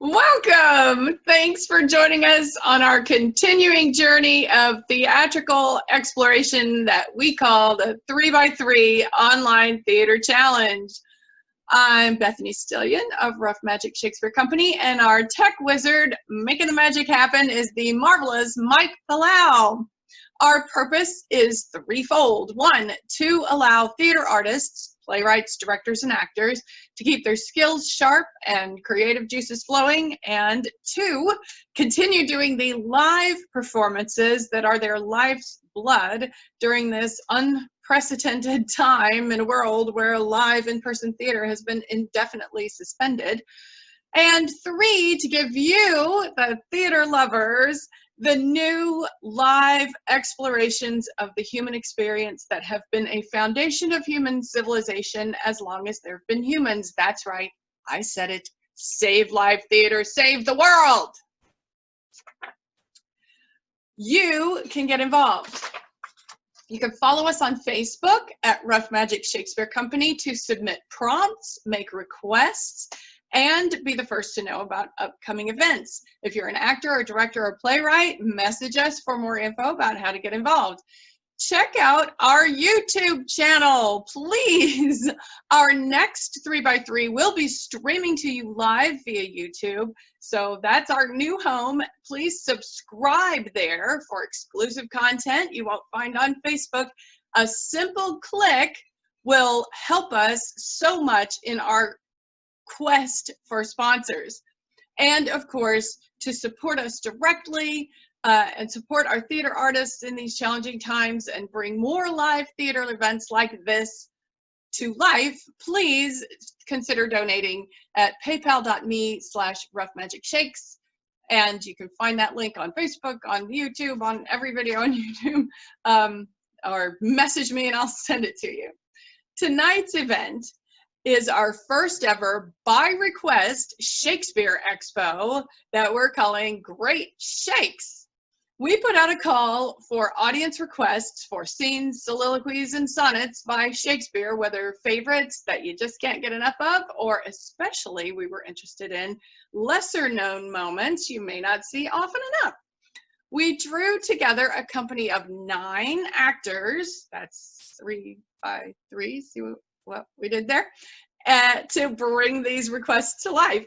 Welcome! Thanks for joining us on our continuing journey of theatrical exploration that we call the 3x3 Online Theater Challenge. I'm Bethany Stillion of Rough Magic Shakespeare Company, and our tech wizard making the magic happen is the marvelous Mike Palau. Our purpose is threefold. One, to allow theater artists, playwrights, directors, and actors to keep their skills sharp and creative juices flowing. And two, continue doing the live performances that are their life's blood during this unprecedented time in a world where live in-person theater has been indefinitely suspended. And three, to give you, the theater lovers, the new live explorations of the human experience that have been a foundation of human civilization as long as there have been humans. That's right, I said it. Save live theater, save the world. You can get involved. You can follow us on Facebook at Rough Magic Shakespeare Company to submit prompts, make requests, and be the first to know about upcoming events. If you're an actor or director or playwright, message us for more info about how to get involved. Check out our YouTube channel, please. Our next 3x3 will be streaming to you live via YouTube, so that's our new home. Please subscribe there for exclusive content you won't find on Facebook. A simple click will help us so much in our quest for sponsors, and of course to support us directly and support our theater artists in these challenging times and bring more live theater events like this to life. Please consider donating at paypal.me/roughmagicshakes, and you can find that link on Facebook, on YouTube, on every video on YouTube, or message me and I'll send it to you. Tonight's event is our first ever by request Shakespeare Expo that we're calling Great Shakes. We put out a call for audience requests for scenes, soliloquies, and sonnets by Shakespeare, whether favorites that you just can't get enough of, or especially we were interested in lesser known moments you may not see often enough. We drew together a company of 9 actors, that's 3 by 3, see what we did there, to bring these requests to life.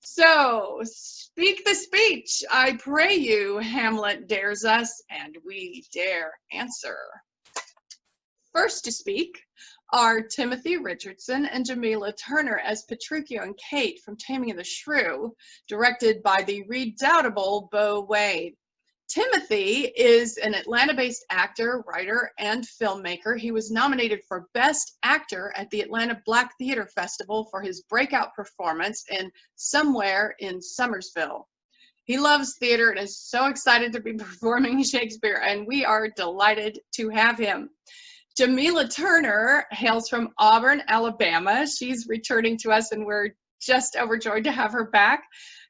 So speak the speech, I pray you, Hamlet dares us, and we dare answer. First to speak are Timothy Richardson and Jamila Turner as Petruchio and Kate from Taming of the Shrew, directed by the redoubtable Beau Wade. Timothy is an Atlanta-based actor, writer, and filmmaker. He was nominated for Best Actor at the Atlanta Black Theater Festival for his breakout performance in Somewhere in Summersville. He loves theater and is so excited to be performing Shakespeare, and we are delighted to have him. Jamila Turner hails from Auburn, Alabama. She's returning to us, and we're just overjoyed to have her back.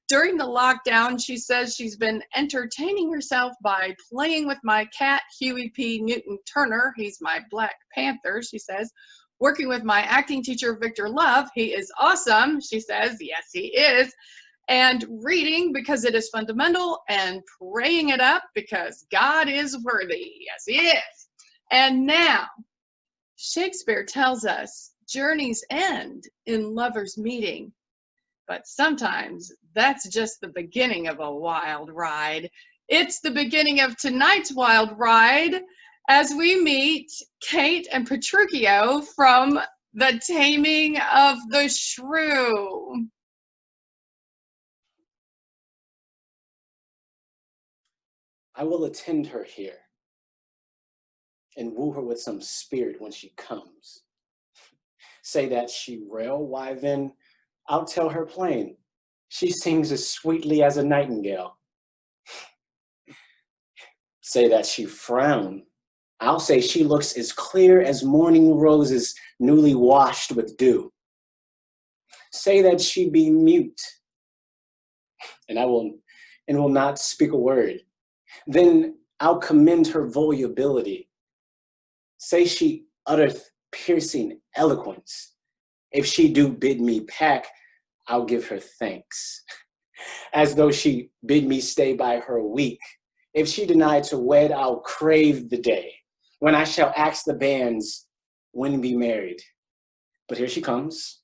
During the lockdown, she says she's been entertaining herself by playing with my cat, Huey P. Newton Turner. He's my Black Panther, she says. Working with my acting teacher, Victor Love. He is awesome, she says. Yes, he is. And reading because it is fundamental, and praying it up because God is worthy. Yes, he is. And now, Shakespeare tells us journeys end in lovers' meeting. But sometimes that's just the beginning of a wild ride. It's the beginning of tonight's wild ride as we meet Kate and Petruchio from The Taming of the Shrew. I will attend her here and woo her with some spirit when she comes. Say that she rail, why then I'll tell her plain. She sings as sweetly as a nightingale. Say that she frown. I'll say she looks as clear as morning roses newly washed with dew. Say that she be mute, and will not speak a word. Then I'll commend her volubility. Say she uttereth piercing eloquence. If she do bid me pack, I'll give her thanks. as though she bid me stay by her a week. If she denied to wed, I'll crave the day when I shall ask the bands when be married. But here she comes,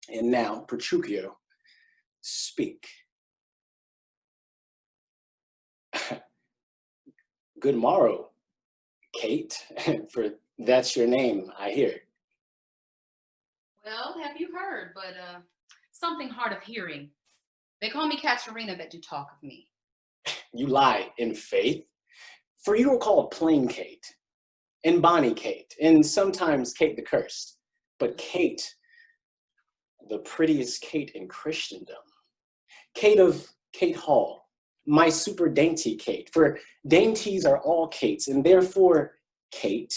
and now, Petruchio, speak. Good morrow, Kate, for that's your name, I hear. Well, have you heard, but something hard of hearing. They call me Katerina that do talk of me. You lie in faith, for you are called plain Kate, and Bonnie Kate, and sometimes Kate the Cursed, but Kate, the prettiest Kate in Christendom. Kate of Kate Hall, my super dainty Kate, for dainties are all Kates, and therefore, Kate,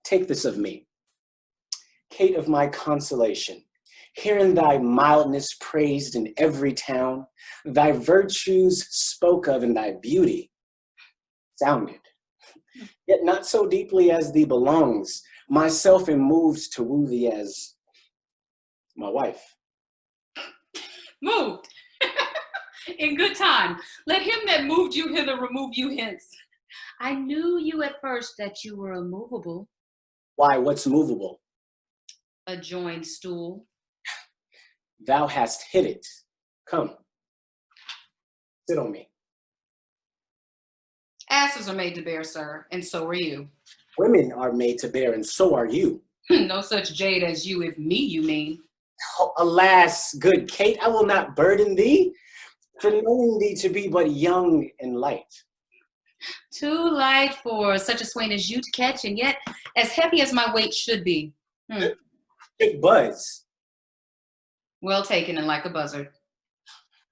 take this of me. Kate of my consolation, hearing thy mildness praised in every town, thy virtues spoke of and thy beauty sounded, yet not so deeply as thee belongs, myself am moved to woo thee as my wife. Moved. In good time. Let him that moved you hither remove you hence. I knew you at first that you were immovable. Why, what's movable? A joined stool. Thou hast hit it. Come, sit on me. Asses are made to bear, sir, and so are you. Women are made to bear, and so are you. No such jade as you, if me you mean. Oh, alas, good Kate, I will not burden thee, for knowing thee to be but young and light. Too light for such a swain as you to catch, and yet as heavy as my weight should be. Big buzz. Well taken and like a buzzard.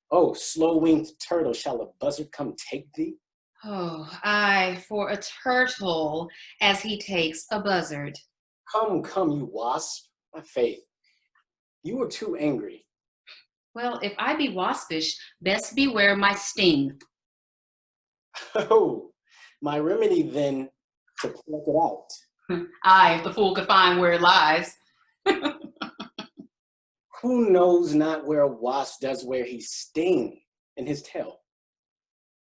Oh, slow-winged turtle, shall a buzzard come take thee? Oh, aye, for a turtle as he takes a buzzard. Come, come, you wasp, my faith. You are too angry. Well, if I be waspish, best beware my sting. Oh, my remedy then to pluck it out. Aye, if the fool could find where it lies. Who knows not where a wasp does where he sting? In his tail.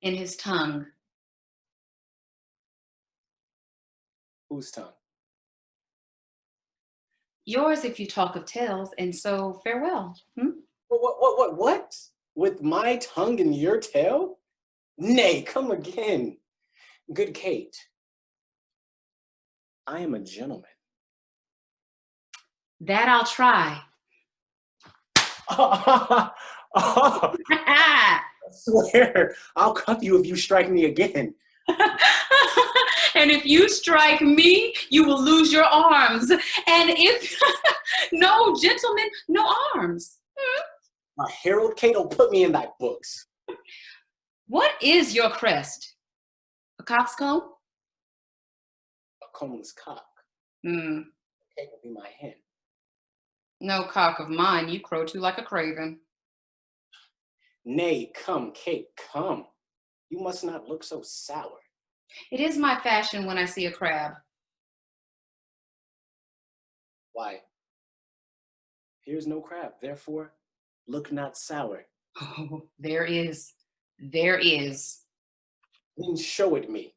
In his tongue. Whose tongue? Yours if you talk of tales, and so farewell. What? With my tongue in your tail? Nay, come again. Good Kate, I am a gentleman. That I'll try. I swear, I'll cuff you if you strike me again. And if you strike me, you will lose your arms. And if, no, gentlemen, no arms. My herald Kate will put me in thy books. What is your crest? A coxcomb? A comb's cock. Mm. Kate will be my hen. No cock of mine, you crow too like a craven. Nay, come, Kate, come. You must not look so sour. It is my fashion when I see a crab. Why? Here's no crab, therefore, look not sour. Oh, there is. There is. Then show it me.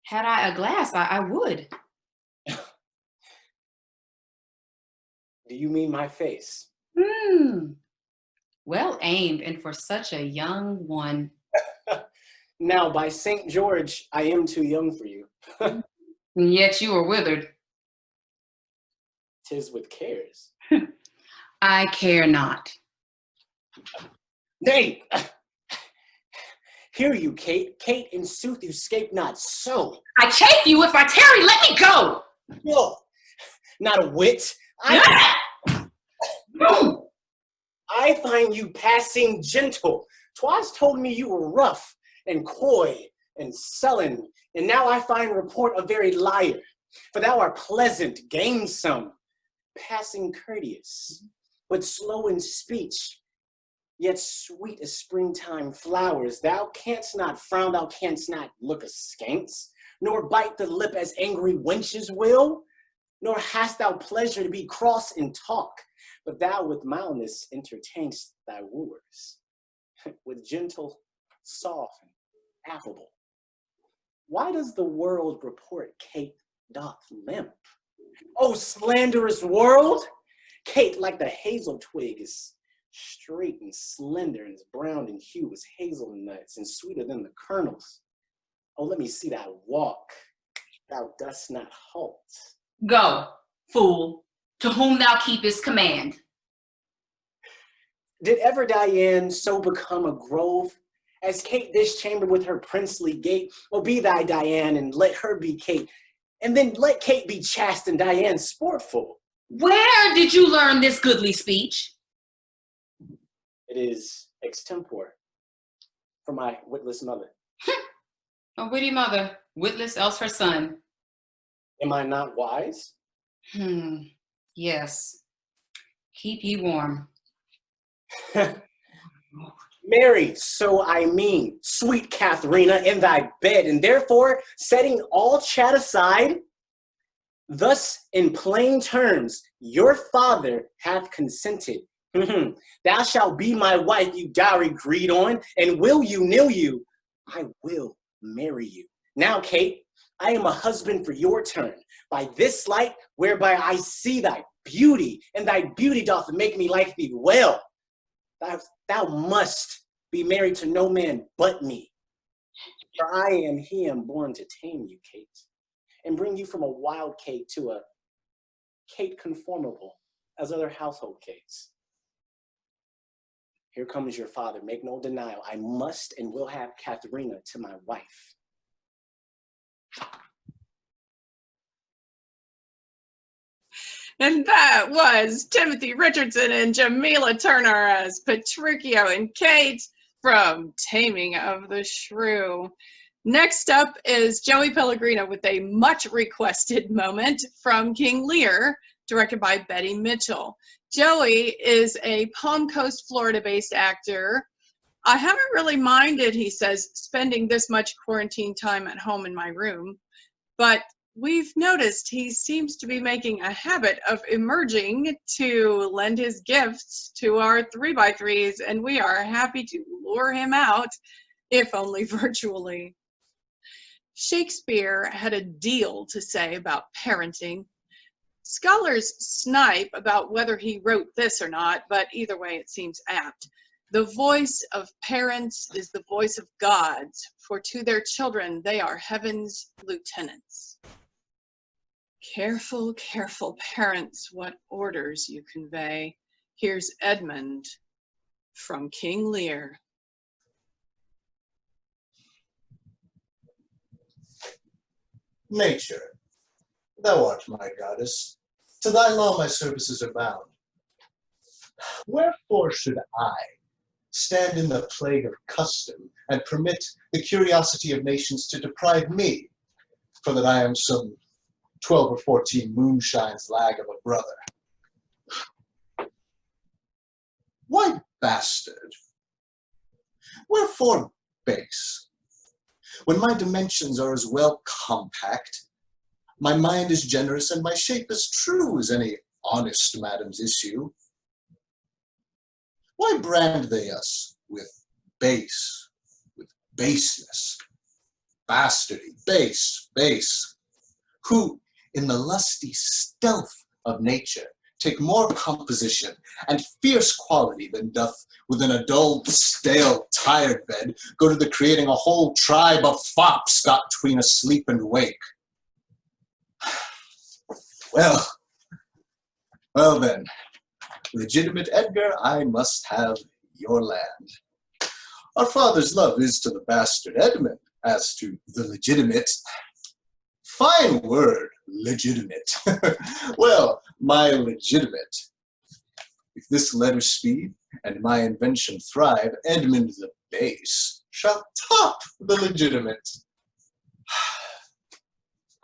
Had I a glass, I would. Do you mean my face? Well aimed, and for such a young one. Now, by St. George, I am too young for you. And yet you are withered. 'Tis with cares. I care not. Nay! Hear you, Kate. Kate, in sooth, you scape not so. I chafe you if I tarry, let me go! No, not a whit. I find you passing gentle. 'Twas told me you were rough and coy and sullen, and now I find report a very liar. For thou art pleasant, gamesome, passing courteous, but slow in speech, yet sweet as springtime flowers. Thou canst not frown, thou canst not look askance, nor bite the lip as angry wenches will, nor hast thou pleasure to be cross in talk, but thou with mildness entertainst thy wooers. with gentle, soft, and affable. Why does the world report Kate doth limp? Oh, slanderous world! Kate, like the hazel twig, is straight and slender and is brown in hue as hazelnuts and sweeter than the kernels. Oh, let me see thy walk. Thou dost not halt. Go, fool, to whom thou keepest command. Did ever Diane so become a grove as Kate this chamber with her princely gait? Well, be thy Diane and let her be Kate, and then let Kate be chaste and Diane sportful. Where did you learn this goodly speech? It is extempore from my witless mother. A witty mother, witless else her son. Am I not wise? Yes. Keep ye warm. Mary, so I mean, sweet Katharina, in thy bed, and therefore, setting all chat aside, thus in plain terms, your father hath consented. Thou shalt be my wife, you dowry greed on, and will you, nill you, I will marry you. Now, Kate, I am a husband for your turn, by this light whereby I see thy beauty, and thy beauty doth make me like thee well. Thou must be married to no man but me, for I am he am born to tame you, Kate, and bring you from a wild Kate to a Kate conformable as other household Kates. Here comes your father, make no denial. I must and will have Katharina to my wife. And that was Timothy Richardson and Jamila Turner as Petruchio and Kate from Taming of the Shrew. Next up is Joey Pellegrino with a much requested moment from King Lear, directed by Betty Mitchell. Joey is a Palm Coast, Florida-based actor. I haven't really minded, he says, spending this much quarantine time at home in my room, but we've noticed he seems to be making a habit of emerging to lend his gifts to our 3x3s, and we are happy to lure him out, if only virtually. Shakespeare had a deal to say about parenting. Scholars snipe about whether he wrote this or not, but either way it seems apt. The voice of parents is the voice of gods, for to their children they are heaven's lieutenants. Careful, careful parents, what orders you convey. Here's Edmund from King Lear. Nature, thou art my goddess. To thy law my services are bound. Wherefore should I stand in the plague of custom and permit the curiosity of nations to deprive me, for that I am some 12 or 14 moonshines lag of a brother? Why bastard? Wherefore base? When my dimensions are as well compact, my mind is generous and my shape as true as any honest madam's issue. Why brand they us with base, with baseness, bastardy, base, base, who in the lusty stealth of nature take more composition and fierce quality than doth within a dull, stale, tired bed go to the creating a whole tribe of fops got between asleep and wake. Well then, legitimate Edgar, I must have your land. Our father's love is to the bastard Edmund as to the legitimate. Fine word, legitimate. Well, my legitimate. If this letter speed and my invention thrive, Edmund the base shall top the legitimate.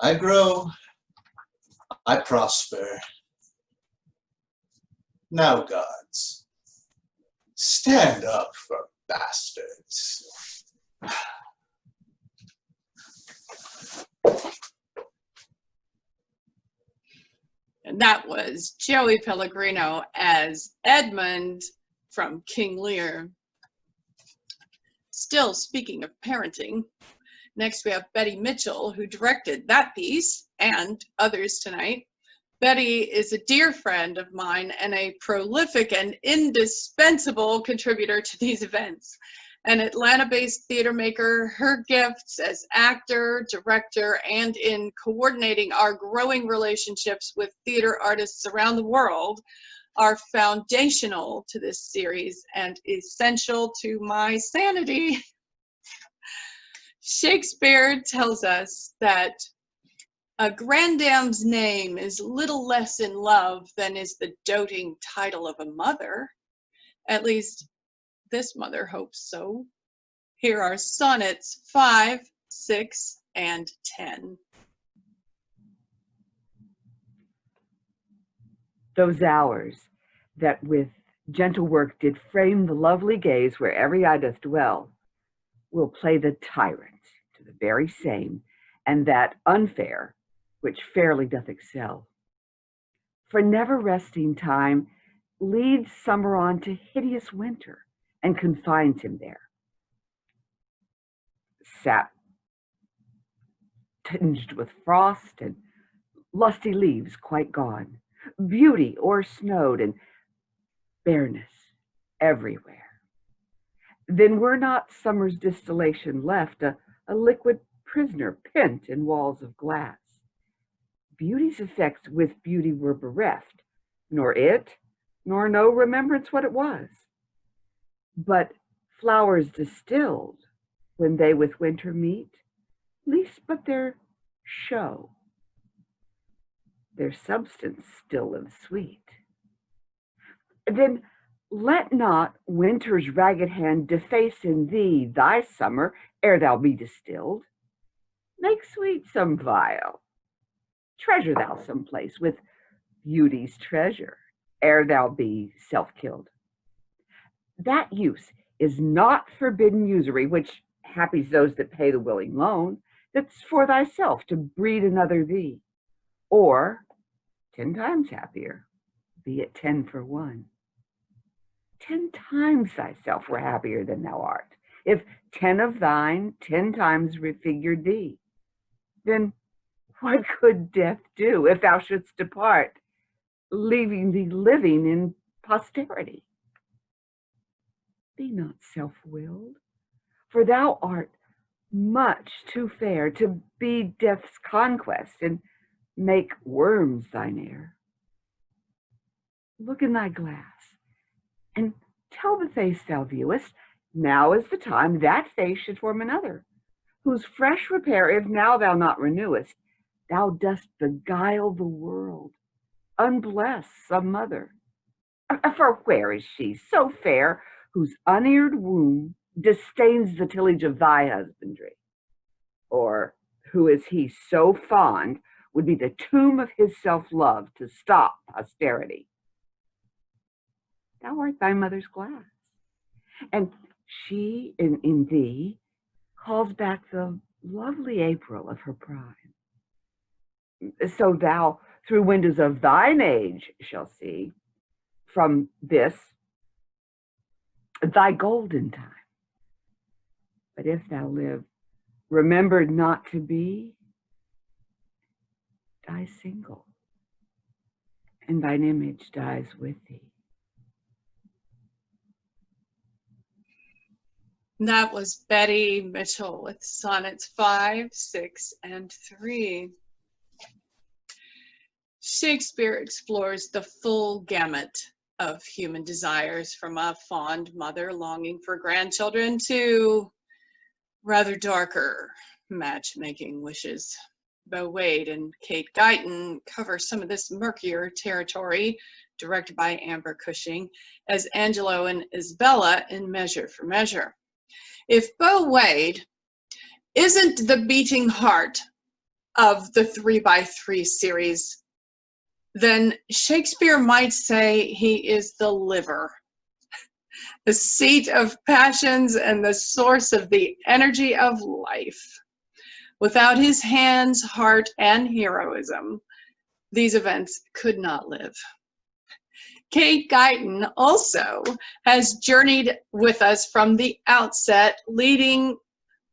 I grow, I prosper. Now, gods, stand up for bastards. And that was Joey Pellegrino as Edmund from King Lear. Still speaking of parenting, next we have Betty Mitchell, who directed that piece and others tonight. Betty is a dear friend of mine and a prolific and indispensable contributor to these events. An Atlanta-based theater maker, her gifts as actor, director, and in coordinating our growing relationships with theater artists around the world are foundational to this series and essential to my sanity. Shakespeare tells us that a grandame's name is little less in love than is the doting title of a mother. At least this mother hopes so. Here are sonnets 5, 6, and 10. Those hours that with gentle work did frame the lovely gaze where every eye doth dwell, will play the tyrant to the very same, and that unfair which fairly doth excel. For never resting time leads summer on to hideous winter, and confines him there. Sap tinged with frost, and lusty leaves quite gone, beauty o'ersnowed, and bareness everywhere. Then were not summer's distillation left, a liquid prisoner pent in walls of glass. Beauty's effects with beauty were bereft, nor it, nor no remembrance what it was. But flowers distilled, when they with winter meet, least but their show, their substance still lives sweet. Then let not winter's ragged hand deface in thee thy summer ere thou be distilled. Make sweet some vial, treasure thou some place with beauty's treasure ere thou be self-killed. That use is not forbidden usury, which happy's those that pay the willing loan, that's for thyself to breed another thee, or 10 times happier, be it 10 for 1. 10 times thyself were happier than thou art, if 10 of thine 10 times refigured thee. Then what could death do if thou shouldst depart, leaving thee living in posterity? Be not self-willed, for thou art much too fair to be death's conquest and make worms thine heir. Look in thy glass, and tell the face thou viewest, now is the time that face should form another, whose fresh repair, if now thou not renewest, thou dost beguile the world, unbless some mother. For where is she so fair, whose uneared womb disdains the tillage of thy husbandry? Or who is he so fond would be the tomb of his self-love to stop posterity? Thou art thy mother's glass, and she in thee calls back the lovely April of her prime. So thou through windows of thine age shall see from this thy golden time. But if thou live remembered not to be, die single, and thine image dies with thee. That was Betty Mitchell with sonnets 5, 6, and 3. Shakespeare explores the full gamut of human desires, from a fond mother longing for grandchildren to rather darker matchmaking wishes. Bo Wade and Kate Guyton cover some of this murkier territory, directed by Amber Cushing, as Angelo and Isabella in Measure for Measure. If Bo Wade isn't the beating heart of the 3x3 series, then Shakespeare might say he is the liver, the seat of passions and the source of the energy of life. Without his hands, heart, and heroism, these events could not live. Kate Guyton also has journeyed with us from the outset, leading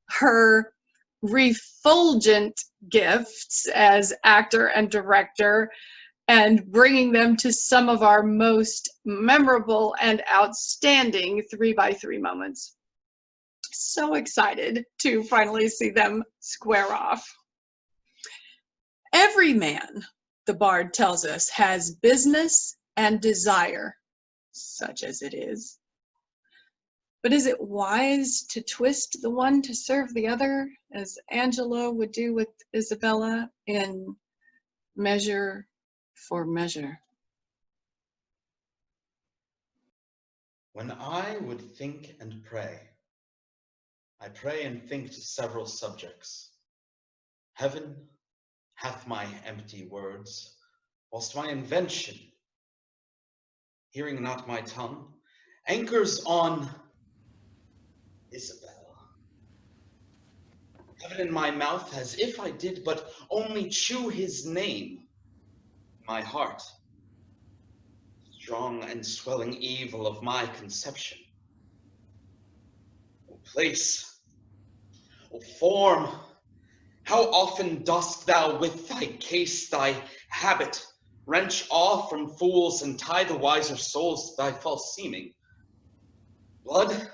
her refulgent gifts as actor and director and bringing them to some of our most memorable and outstanding 3x3 moments. So excited to finally see them square off. Every man, the bard tells us, has business and desire, such as it is. But is it wise to twist the one to serve the other, as Angelo would do with Isabella in Measure for Measure? When I would think and pray, I pray and think to several subjects. Heaven hath my empty words, whilst my invention, hearing not my tongue, anchors on Isabel. Heaven in my mouth, as if I did but only chew his name. My heart, strong and swelling evil of my conception. O place, O form, how often dost thou with thy case, thy habit, wrench off from fools and tie the wiser souls to thy false seeming? Blood,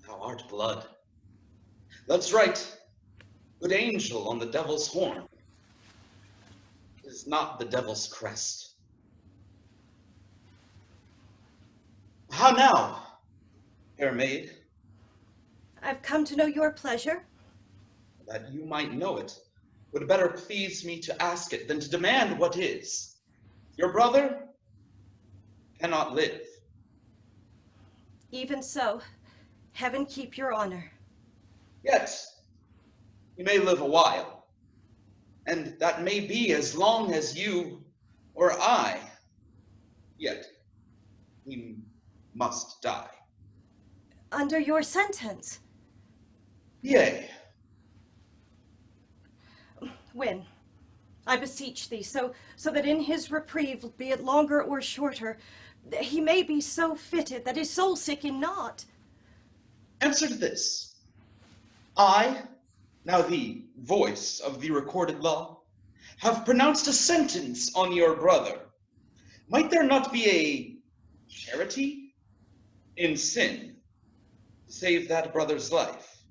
thou art blood. Let's write, good angel on the devil's horn. It is not the devil's crest. How now, fair maid? I've come to know your pleasure. That you might know it, would better please me to ask it than to demand what is. Your brother cannot live. Even so, heaven keep your honor. Yet, he may live a while, and that may be as long as you or I, yet he must die. Under your sentence. Yea. When? I beseech thee, so that in his reprieve, be it longer or shorter, he may be so fitted that his soul sicken not. Answer to this. I, now the voice of the recorded law, have pronounced a sentence on your brother. Might there not be a charity in sin to save that brother's life?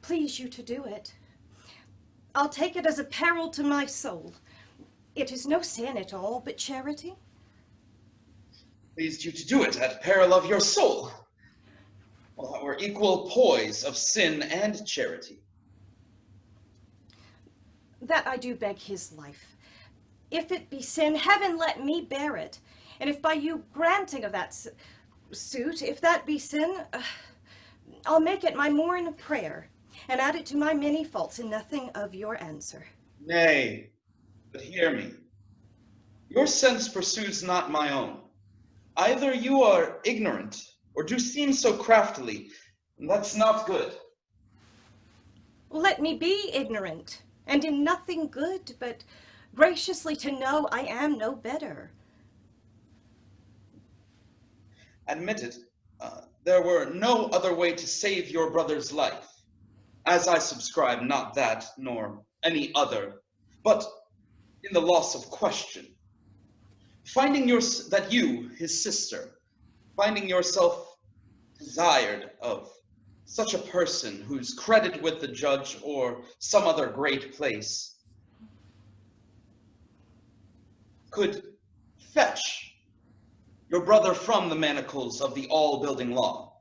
Please you to do it. I'll take it as a peril to my soul. It is no sin at all, but charity. Pleased you to do it at peril of your soul. Well, that were equal poise of sin and charity. That I do beg his life. If it be sin, heaven let me bear it. And if by you granting of that suit, if that be sin, I'll make it my morn prayer, and add it to my many faults in nothing of your answer. Nay, but hear me. Your sense pursues not my own. Either you are ignorant, or do seem so craftily, and that's not good. Let me be ignorant, and in nothing good, but graciously to know I am no better. Admitted, there were no other way to save your brother's life, as I subscribe not that, nor any other, but in the loss of question. Finding that you, his sister, finding yourself desired of such a person whose credit with the judge or some other great place could fetch your brother from the manacles of the all-building law,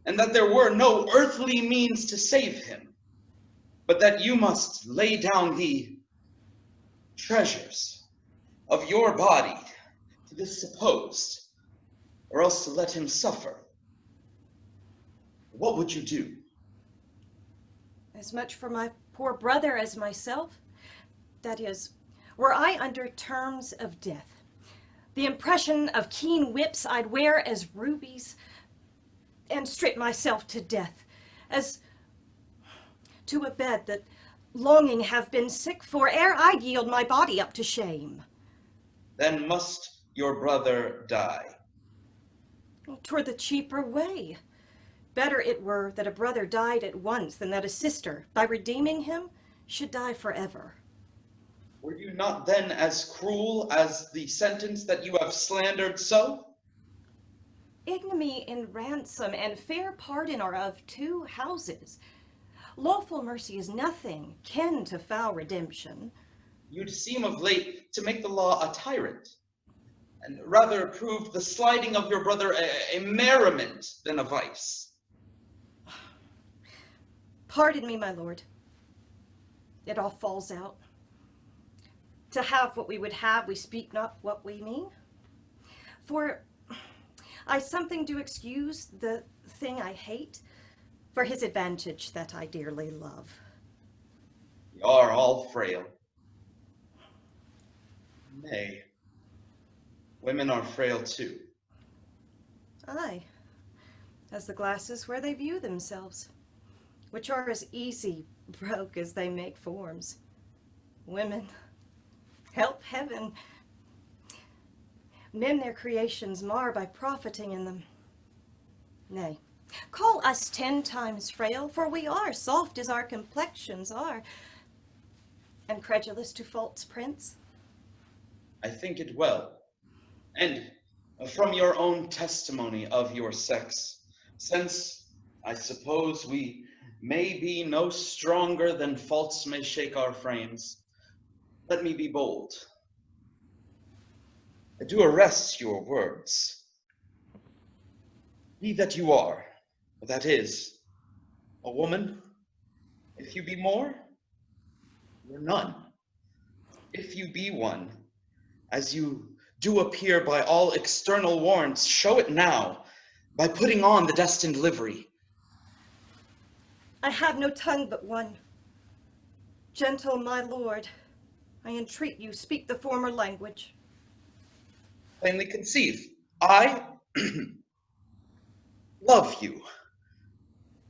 and that there were no earthly means to save him, but that you must lay down the treasures of your body to this supposed, or else to let him suffer. What would you do? As much for my poor brother as myself. That is, were I under terms of death, the impression of keen whips I'd wear as rubies, and strip myself to death, as to a bed that longing have been sick for, ere I'd yield my body up to shame. then must your brother die. 'Twere the cheaper way. Better it were that a brother died at once than that a sister, by redeeming him, should die forever. Were you not then as cruel as the sentence that you have slandered so? Ignominy and ransom and fair pardon are of two houses. Lawful mercy is nothing kin to foul redemption. You'd seem of late to make the law a tyrant, and rather prove the sliding of your brother a merriment than a vice. Pardon me, my lord. It all falls out. To have what we would have, we speak not what we mean. For I something do excuse the thing I hate, for his advantage that I dearly love. We are all frail. Nay, women are frail too. Aye, as the glasses where they view themselves, which are as easy broke as they make forms. Women, help heaven. Men their creations mar by profiting in them. Nay, call us 10 times frail, for we are soft as our complexions are, and credulous to false prints. I think it well, and from your own testimony of your sex, since I suppose we may be no stronger than faults may shake our frames, let me be bold. I do arrest your words. Be that you are, that is, a woman. If you be more, you're none. If you be one, as you do appear by all external warrants, show it now, by putting on the destined livery. I have no tongue but one. Gentle my lord, I entreat you, speak the former language. Plainly conceive, I love you.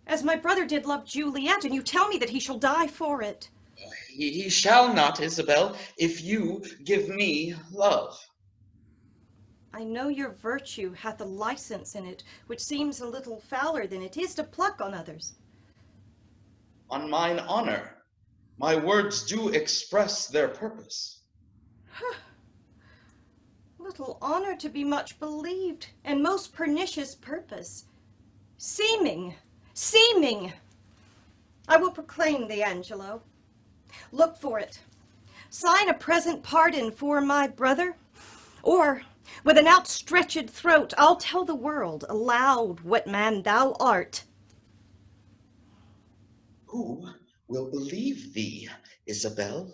As my brother did love Juliet, and you tell me that he shall die for it. He shall not, Isabel, if you give me love. I know your virtue hath a license in it, which seems a little fouler than it is to pluck on others. On mine honor, my words do express their purpose. Little honor to be much believed, and most pernicious purpose. Seeming. I will proclaim thee, Angelo. Look for it. Sign a present pardon for my brother, or with an outstretched throat I'll tell the world aloud what man thou art. Who will believe thee, Isabel?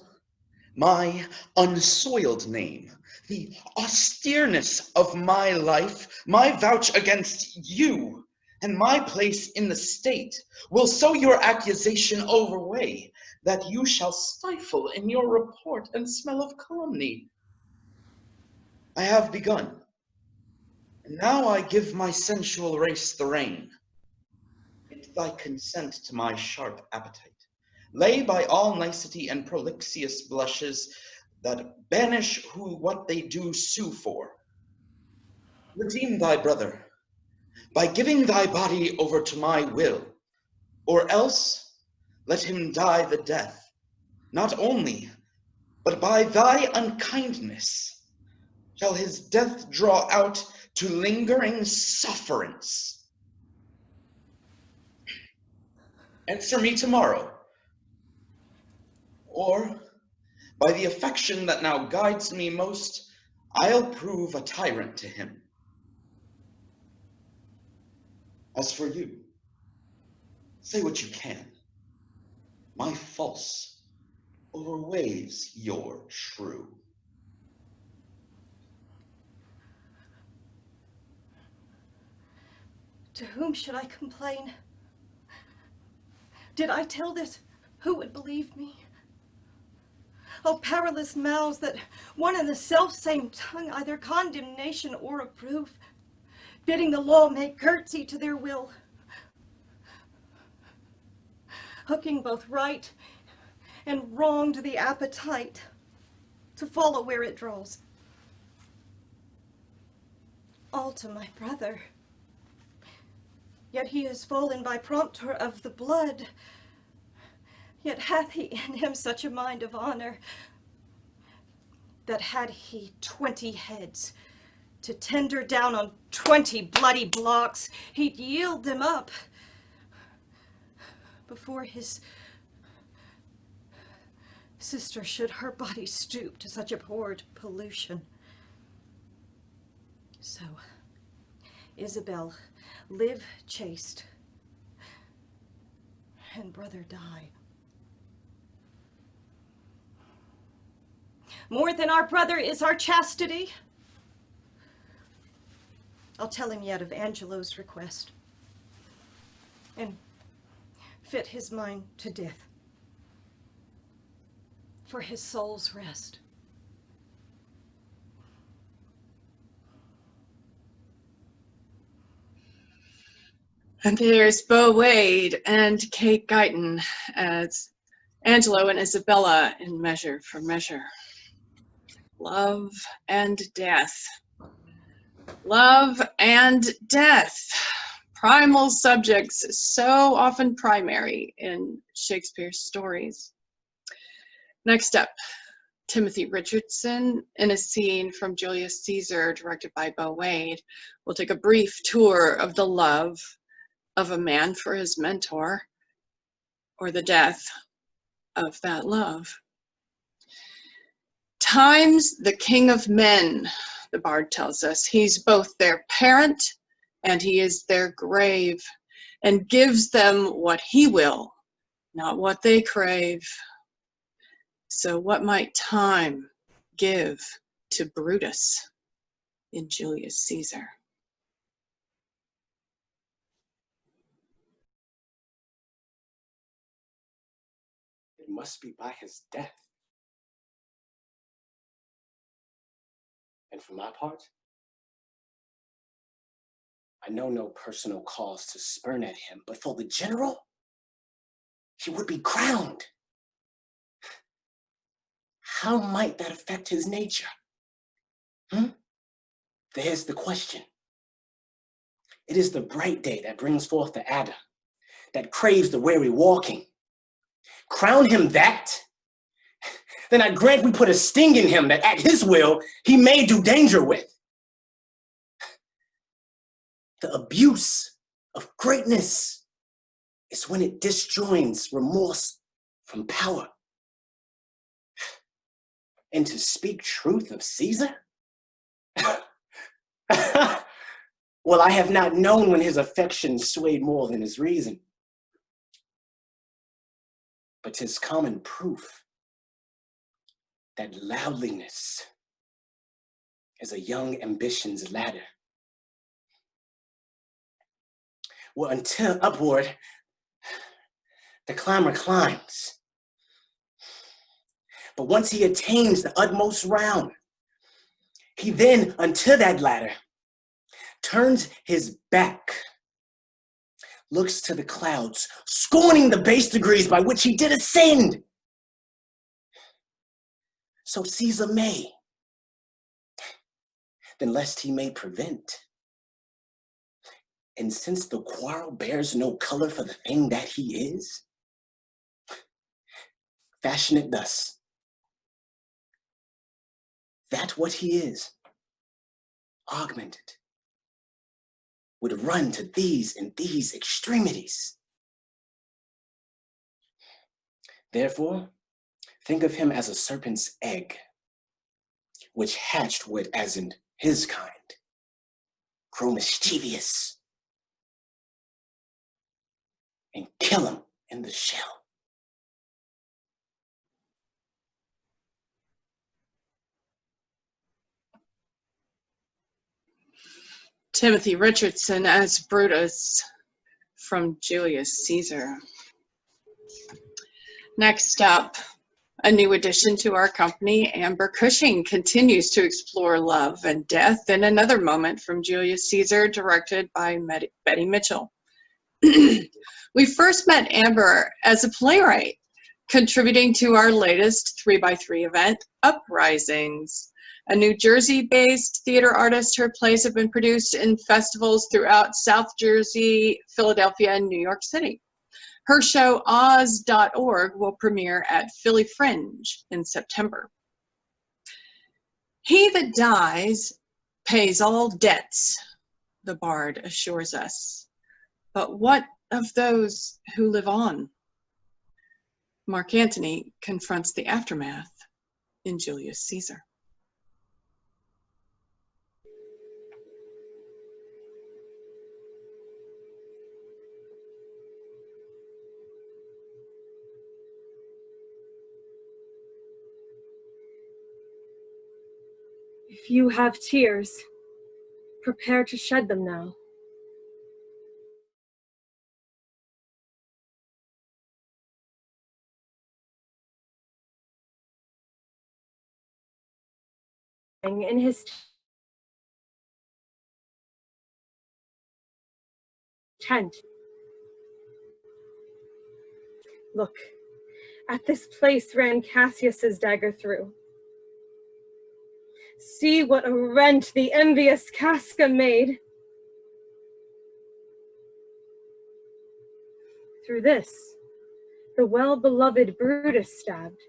My unsoiled name, the austereness of my life, my vouch against you, and my place in the state will so your accusation overweigh that you shall stifle in your report and smell of calumny. I have begun, and now I give my sensual race the rein. Make thy consent to my sharp appetite. Lay by all nicety and prolixious blushes that banish who what they do sue for. Redeem thy brother by giving thy body over to my will, or else let him die the death, not only, but by thy unkindness shall his death draw out to lingering sufferance. Answer me tomorrow, or by the affection that now guides me most, I'll prove a tyrant to him. As for you, say what you can. My false overweighs your true. To whom should I complain? Did I tell this, who would believe me? Oh, perilous mouths that one and the self-same tongue either condemnation or approve, bidding the law make curtsy to their will, hooking both right and wrong to the appetite, to follow where it draws. all to my brother. Yet he is fallen by prompter of the blood. Yet hath he in him such a mind of honor, that had he 20 heads to tender down on 20 bloody blocks, he'd yield them up before his sister should her body stoop to such abhorred pollution. So, Isabel, live chaste, and brother die. More than our brother is our chastity. I'll tell him yet of Angelo's request, and fit his mind to death for his soul's rest. And there's Beau Wade and Kate Guyton as Angelo and Isabella in Measure for Measure. Love and death. Love and death. Primal subjects, so often primary in Shakespeare's stories. Next up, Timothy Richardson in a scene from Julius Caesar, directed by Beau Wade, will take a brief tour of the love of a man for his mentor, or the death of that love. Time's the king of men, the bard tells us. He's both their parent and he is their grave, and gives them what he will, not what they crave. So what might time give to Brutus in Julius Caesar? It must be by his death. And for my part, I know no personal cause to spurn at him, but for the general, he would be crowned. How might that affect his nature? There's the question. It is the bright day that brings forth the adder, that craves the weary walking. Crown him that? Then I grant we put a sting in him that at his will he may do danger with. The abuse of greatness is when it disjoins remorse from power. And to speak truth of Caesar? Well, I have not known when his affection swayed more than his reason. But 'tis common proof that loudliness is a young ambition's ladder. Well, until upward, the climber climbs. But once he attains the utmost round, he then, unto that ladder, turns his back, looks to the clouds, scorning the base degrees by which he did ascend. So Caesar may, then lest he may prevent. And since the quarrel bears no color for the thing that he is, fashion it thus. That what he is, augmented, would run to these and these extremities. Therefore, think of him as a serpent's egg, which hatched would, as in his kind, grow mischievous and kill him in the shell. Timothy Richardson as Brutus from Julius Caesar. Next up, a new addition to our company, Amber Cushing continues to explore love and death in another moment from Julius Caesar, directed by Betty Mitchell. We first met Amber as a playwright, contributing to our latest 3x3 event, Uprisings. A New Jersey-based theater artist, her plays have been produced in festivals throughout South Jersey, Philadelphia, and New York City. Her show, Oz.org, will premiere at Philly Fringe in September. He that dies pays all debts, the bard assures us. But what of those who live on? Mark Antony confronts the aftermath in Julius Caesar. If you have tears, prepare to shed them now. In his tent. Look, at this place ran Cassius's dagger through. See what a rent the envious Casca made. Through this, the well-beloved Brutus stabbed,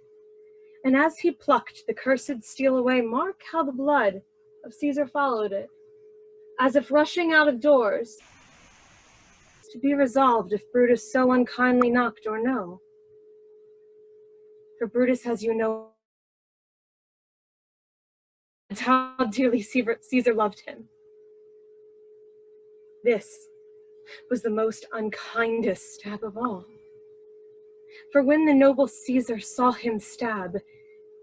and as he plucked the cursed steel away, mark how the blood of Caesar followed it, as if rushing out of doors, to be resolved if Brutus so unkindly knocked or no. For Brutus, as you know, how dearly Caesar loved him. This was the most unkindest stab of all. For when the noble Caesar saw him stab,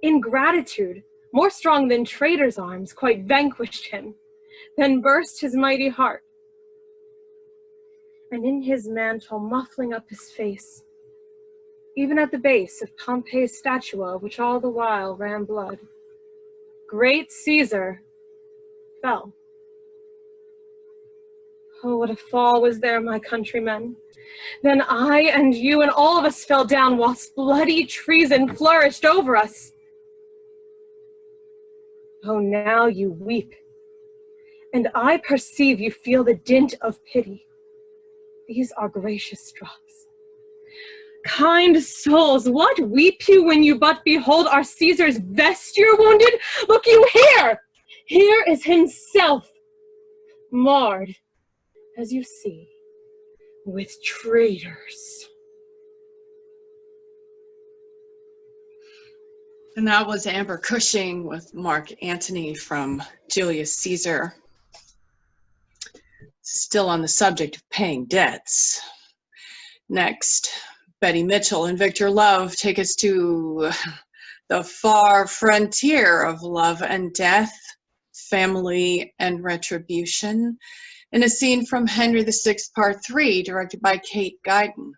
ingratitude, more strong than traitor's arms, quite vanquished him, then burst his mighty heart. And in his mantle, muffling up his face, even at the base of Pompey's statua, which all the while ran blood, great Caesar fell. Oh, what a fall was there, my countrymen. Then I and you and all of us fell down whilst bloody treason flourished over us. Oh, now you weep, and I perceive you feel the dint of pity. These are gracious drops. Kind souls, what weep you when you but behold our Caesar's vesture wounded? Look you here! Here is himself, marred, as you see, with traitors. And that was Amber Cushing with Mark Antony from Julius Caesar. Still on the subject of paying debts. Next, Betty Mitchell and Victor Love take us to the far frontier of love and death, family and retribution, in a scene from Henry VI, Part 3, directed by Kate Guyton.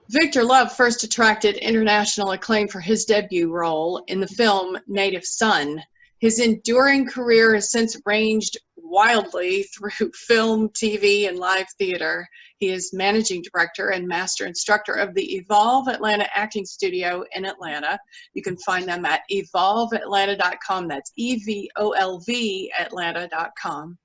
Victor Love first attracted international acclaim for his debut role in the film Native Son. His enduring career has since ranged wildly through film, TV, and live theater. He is managing director and master instructor of the Evolve Atlanta Acting Studio in Atlanta. You can find them at evolveatlanta.com. That's EVOLV Atlanta.com.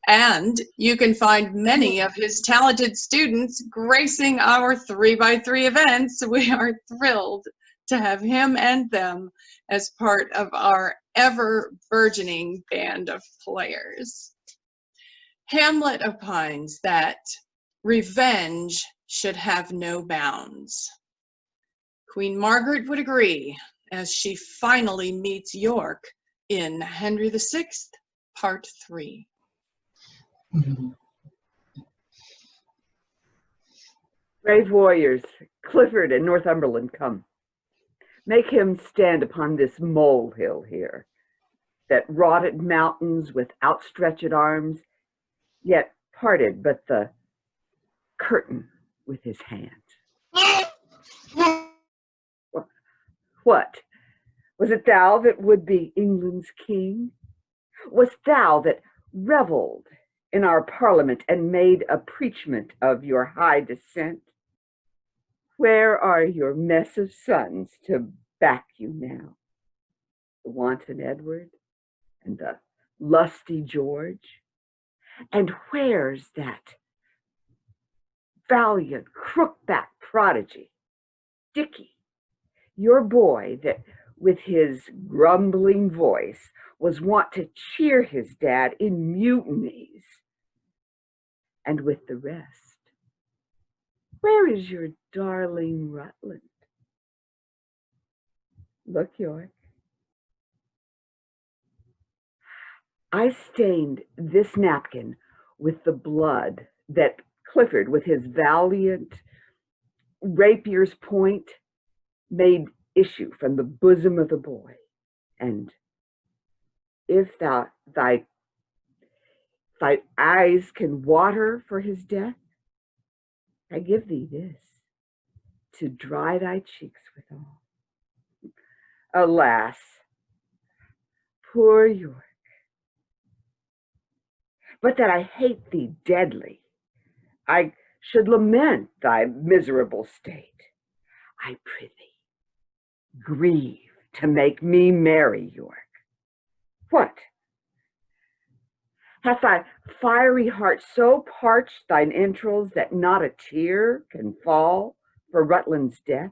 And you can find many of his talented students gracing our 3x3 events. We are thrilled to have him and them as part of our ever-burgeoning band of players. Hamlet opines that revenge should have no bounds. Queen Margaret would agree as she finally meets York in Henry VI, Part 3. Brave warriors, Clifford and Northumberland, come. Make him stand upon this molehill here, that rotted mountains with outstretched arms, yet parted but the curtain with his hand. What? Was it thou that would be England's king? Was thou that revelled in our parliament and made a preachment of your high descent? Where are your mess of sons to back you now? the wanton Edward and the lusty George? And where's that valiant crookback prodigy, Dickie, your boy that with his grumbling voice was wont to cheer his dad in mutinies? And with the rest, where is your darling Rutland? Look, York, I stained this napkin with the blood that Clifford, with his valiant rapier's point, made issue from the bosom of the boy. And if thy eyes can water for his death, I give thee this, to dry thy cheeks withal. Alas, poor York, but that I hate thee deadly, I should lament thy miserable state. I prithee, grieve to make me merry, York. What? Hath thy fiery heart so parched thine entrails that not a tear can fall for Rutland's death?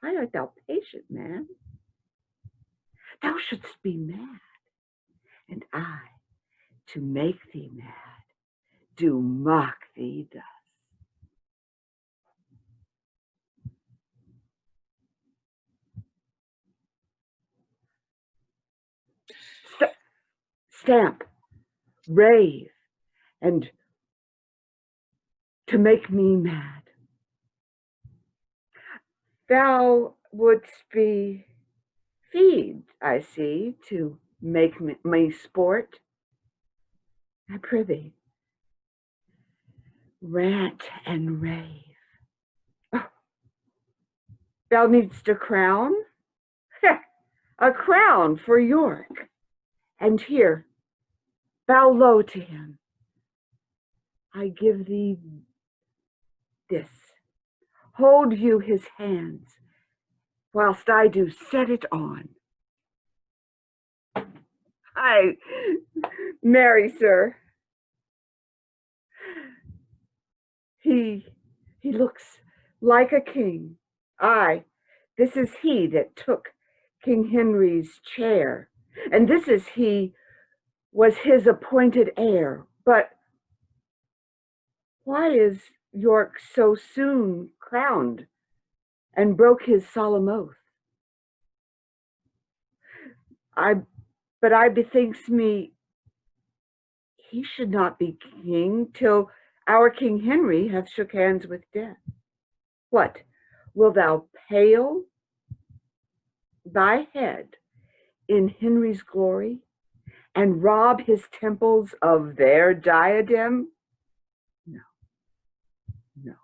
Why art thou patient, man? Thou shouldst be mad, and I, to make thee mad, do mock thee thus. Stamp, rave, and to make me mad. Thou wouldst be feed, I see, to make me sport. I prithee, rant and rave. Oh, thou needst a crown? A crown for York. And here, bow low to him. I give thee this. Hold you his hands, whilst I do set it on. Ay, marry, sir. He looks like a king. Aye, this is he that took King Henry's chair, and this is he was his appointed heir. But why is York so soon crowned and broke his solemn oath? But I bethinks me he should not be king till our King Henry hath shook hands with death. What, wilt thou pale thy head in Henry's glory and rob his temples of their diadem? No, no.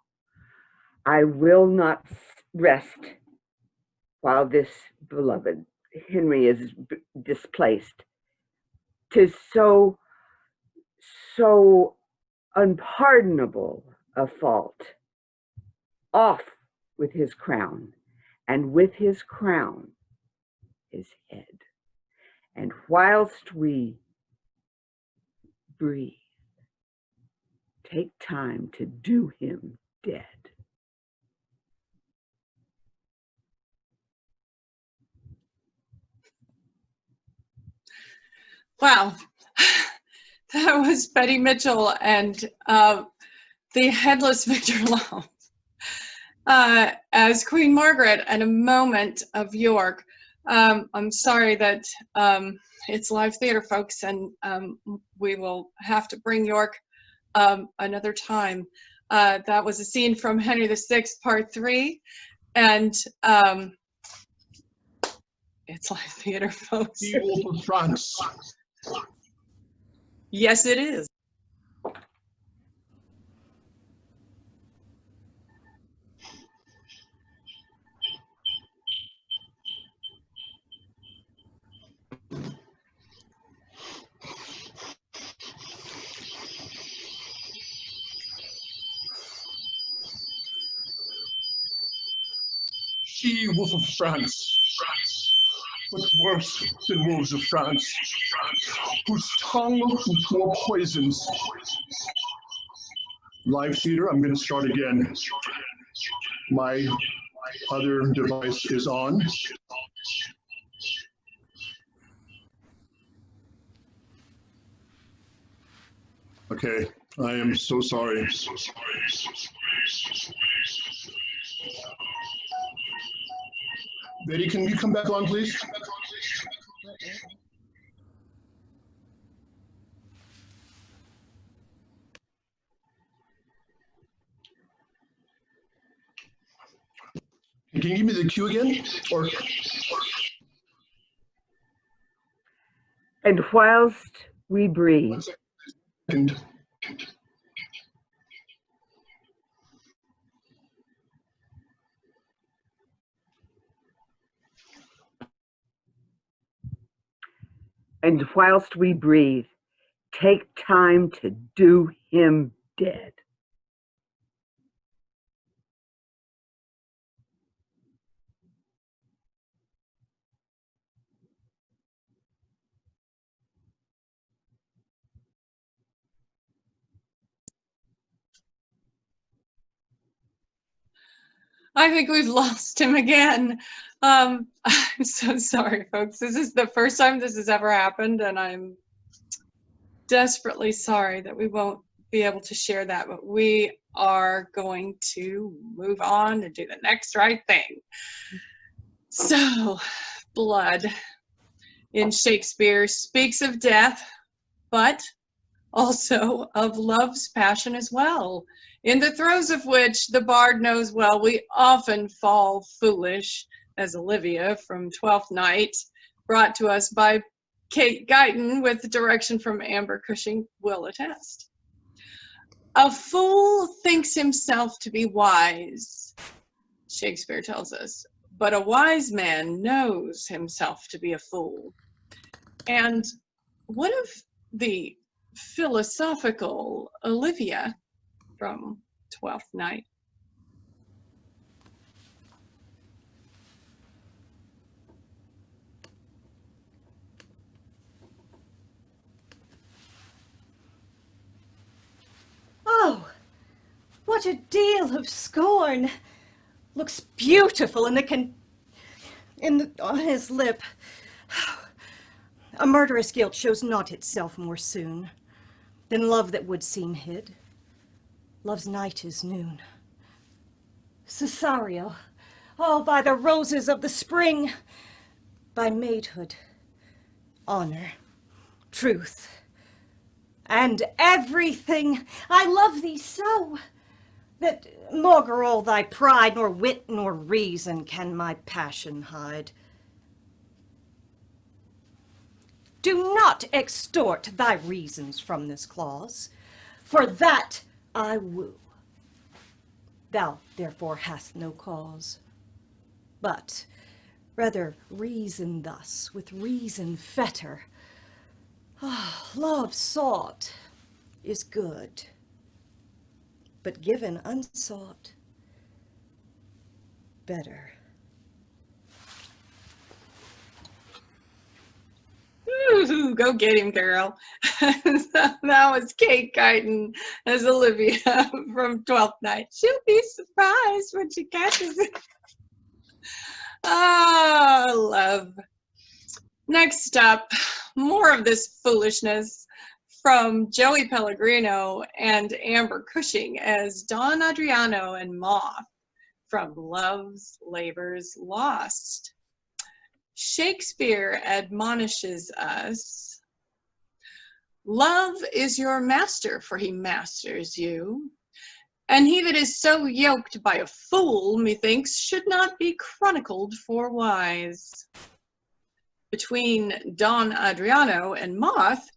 I will not rest while this beloved Henry is displaced. 'Tis so unpardonable a fault. Off with his crown, and with his crown his head. And whilst we breathe, take time to do him dead. Wow. That was Betty Mitchell and the headless Victor Lowe as Queen Margaret and a moment of York. I'm sorry that it's live theater, folks, and we will have to bring York another time. That was a scene from Henry VI, Part 3, and it's live theater, folks. The Wolf of France. Yes, it is. She Wolf of France. but worse than wolves of France, whose tongue more poisons. Live theater, I'm going to start again. My other device is on. Okay, I am so sorry. Betty, can you come back on, please? Can you give me the cue again? Or And whilst we breathe, 1 second. and whilst we breathe, take time to do him dead. I think we've lost him again. I'm so sorry, folks. This is the first time this has ever happened, and I'm desperately sorry that we won't be able to share that, but we are going to move on and do the next right thing. So, blood in Shakespeare speaks of death, but also of love's passion as well, in the throes of which the bard knows well we often fall foolish, as Olivia from Twelfth Night, brought to us by Kate Guyton with direction from Amber Cushing, will attest. A fool thinks himself to be wise, Shakespeare tells us, but a wise man knows himself to be a fool. And what of the philosophical Olivia from Twelfth Night? Oh, what a deal of scorn! Looks beautiful in on his lip. A murderous guilt shows not itself more soon than love that would seem hid. Love's night is noon. Cesario, oh, by the roses of the spring, by maidhood, honor, truth, and everything, I love thee so, that maugre all thy pride, nor wit nor reason can my passion hide. Do not extort thy reasons from this clause, for that I woo. Thou therefore hast no cause, but rather reason thus, with reason fetter. Love sought is good, but given unsought, better. Ooh, go get him, girl. So that was Kate Guyton as Olivia from Twelfth Night. She'll be surprised when she catches it. Oh, love. Next up, more of this foolishness from Joey Pellegrino and Amber Cushing as Don Adriano and Moth from Love's Labour's Lost. Shakespeare admonishes us, love is your master, for he masters you. And he that is so yoked by a fool, methinks, should not be chronicled for wise. Between Don Adriano and Moth,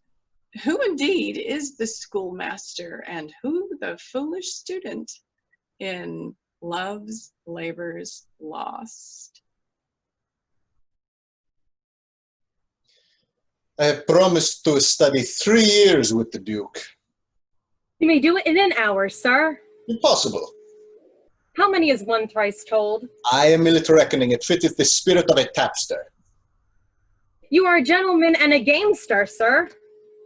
who indeed is the schoolmaster and who the foolish student in Love's Labour's Lost? I have promised to study 3 years with the Duke. You may do it in an hour, sir. Impossible. How many is one thrice told? I am ill at reckoning. It fitteth the spirit of a tapster. You are a gentleman and a gamester, sir.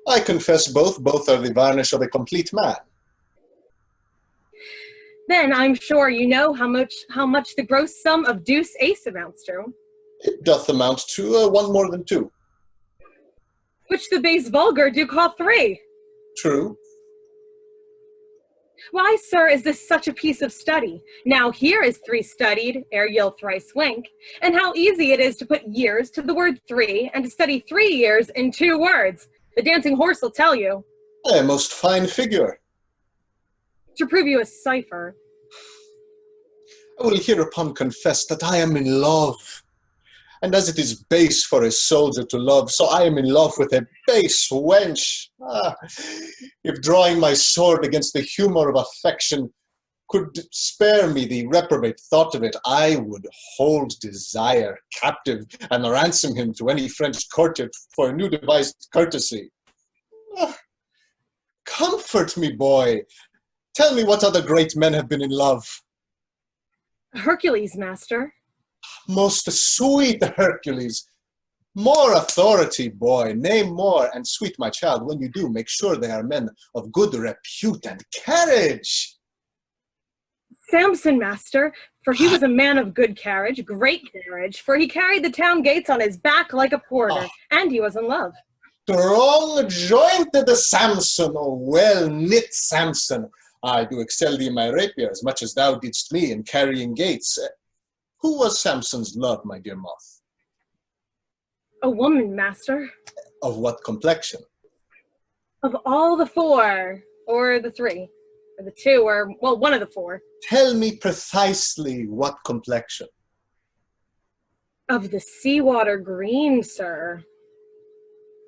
I confess both. Both are the varnish of a complete man. Then I'm sure you know how much the gross sum of deuce ace amounts to. It doth amount to one more than two. Which the base vulgar do call three. True. Why, sir, is this such a piece of study? Now here is three studied, ere you'll thrice wink, and how easy it is to put years to the word three, and to study 3 years in 2 words. The dancing horse will tell you. A most fine figure. To prove you a cipher. I will hereupon confess that I am in love. And as it is base for a soldier to love, so I am in love with a base wench. If drawing my sword against the humor of affection could spare me the reprobate thought of it, I would hold desire captive and ransom him to any French courtier for a new devised courtesy. Comfort me, boy. Tell me what other great men have been in love. Hercules, master. Most sweet Hercules. More authority, boy, name more, and sweet my child, when you do, make sure they are men of good repute and carriage. Samson, master, for he was a man of good carriage, great carriage, for he carried the town gates on his back like a porter, and he was in love. Strong jointed Samson, O well-knit Samson. I do excel thee in my rapier, as much as thou didst me in carrying gates. Who was Samson's love, my dear moth? A woman, master. Of what complexion? Of all the 4, or the 3, or the 2, or, well, one of the 4. Tell me precisely what complexion. Of the seawater green, sir.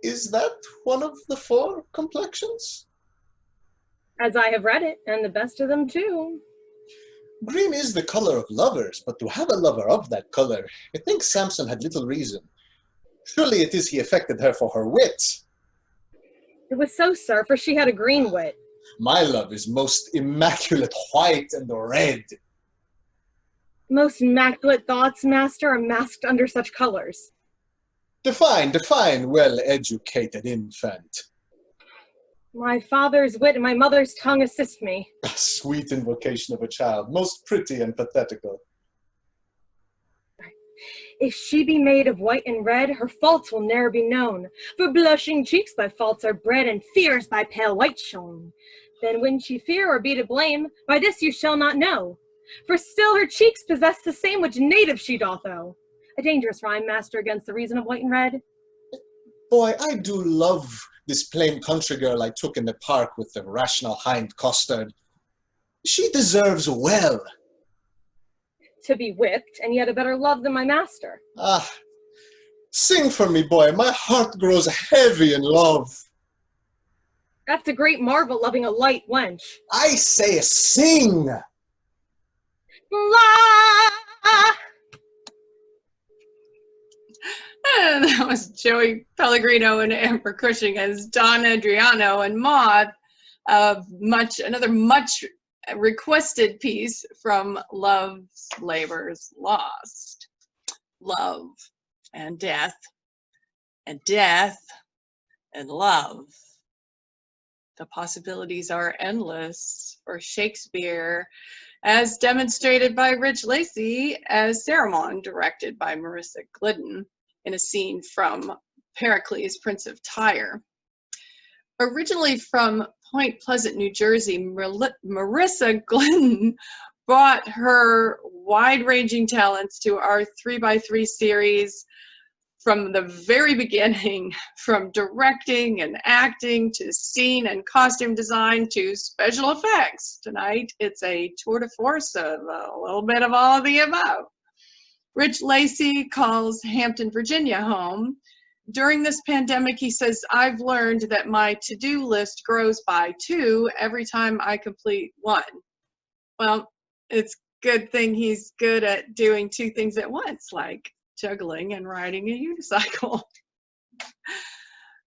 Is that one of the 4 complexions? As I have read it, and the best of them too. Green is the color of lovers, but to have a lover of that color, I think Samson had little reason. Surely it is he affected her for her wit. It was so, sir, for she had a green wit. My love is most immaculate white and red. Most immaculate thoughts, master, are masked under such colors. Define, well-educated infant. My father's wit and my mother's tongue assist me. A sweet invocation of a child, most pretty and pathetical. If she be made of white and red, her faults will ne'er be known. For blushing cheeks by faults are bred, and fears by pale white shown. Then when she fear or be to blame, by this you shall not know. For still her cheeks possess the same which native she doth owe. A dangerous rhyme, master, against the reason of white and red. Boy, I do love this plain country girl I took in the park with the rational hind costard. She deserves well. To be whipped, and yet a better love than my master. Sing for me, boy. My heart grows heavy in love. That's a great marvel, loving a light wench. I say sing. La! And that was Joey Pellegrino and Amber Cushing as Don Adriano and Moth, another much requested piece from Love's Labor's Lost. Love and death and love. The possibilities are endless for Shakespeare, as demonstrated by Rich Lacey as Cerimon, directed by Marissa Glidden, in a scene from Pericles, Prince of Tyre. Originally from Point Pleasant, New Jersey, Marissa Glidden brought her wide-ranging talents to our 3x3 series from the very beginning, from directing and acting to scene and costume design to special effects. Tonight, it's a tour de force of a little bit of all of the above. Rich Lacey calls Hampton, Virginia home. During this pandemic, he says, I've learned that my to-do list grows by 2 every time I complete 1. Well, it's a good thing he's good at doing 2 things at once, like juggling and riding a unicycle.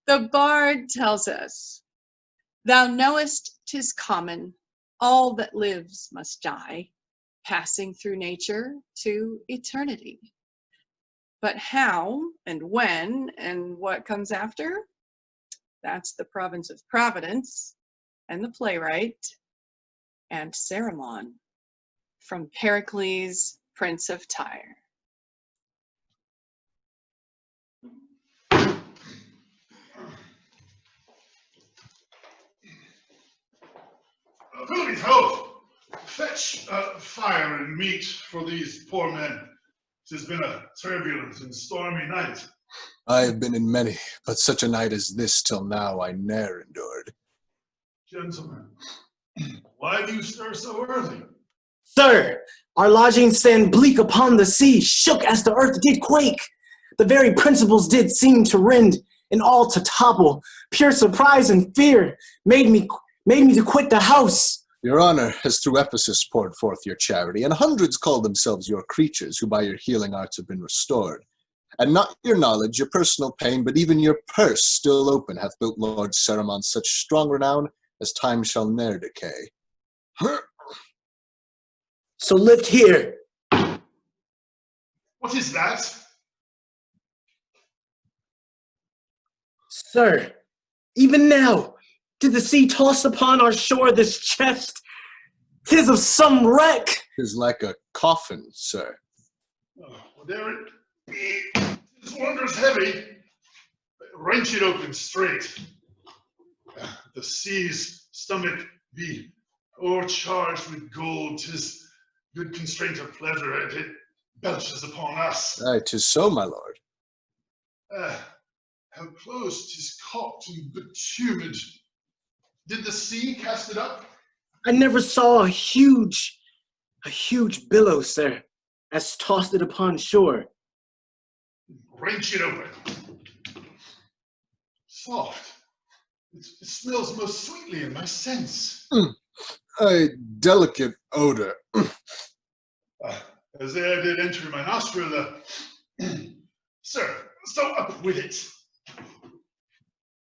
The bard tells us, thou knowest 'tis common, all that lives must die, passing through nature to eternity. But how and when and what comes after? That's the province of Providence and the playwright and Cerimon from Pericles, Prince of Tyre. Village host, fetch fire and meat for these poor men. It has been a turbulent and stormy night. I have been in many, but such a night as this till now I ne'er endured. Gentlemen, why do you stir so early? Sir, our lodgings stand bleak upon the sea, shook as the earth did quake. The very principles did seem to rend, and all to topple. Pure surprise and fear made me to quit the house. Your honor has through Ephesus poured forth your charity, and hundreds call themselves your creatures, who by your healing arts have been restored. And not your knowledge, your personal pain, but even your purse still open hath built Lord Cerimon such strong renown as time shall ne'er decay. So lift here. What is that? Sir, even now, did the sea toss upon our shore this chest? 'Tis of some wreck. 'Tis like a coffin, sir. Oh, well, there it be. This wondrous heavy. Wrench it open straight. The sea's stomach be o'ercharged with gold. 'Tis good constraint of pleasure, and it belches upon us. Aye, 'tis so, my lord. How close 'tis caulked and bitumed. Did the sea cast it up? I never saw a huge billow, sir, as tossed it upon shore. Wrench it open. Soft. It smells most sweetly in my sense. A delicate odor. As the air did enter my nostril, sir, so up with it.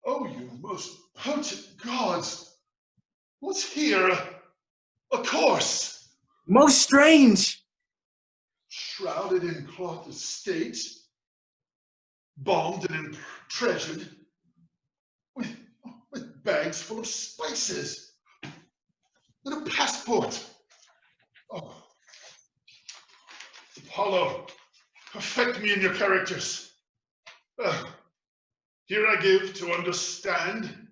Oh, you most potent gods! What's here? A corse! Most strange! Shrouded in cloth of state, balmed and treasured, with bags full of spices, and a passport. Oh, Apollo, perfect me in your characters. Here I give to understand,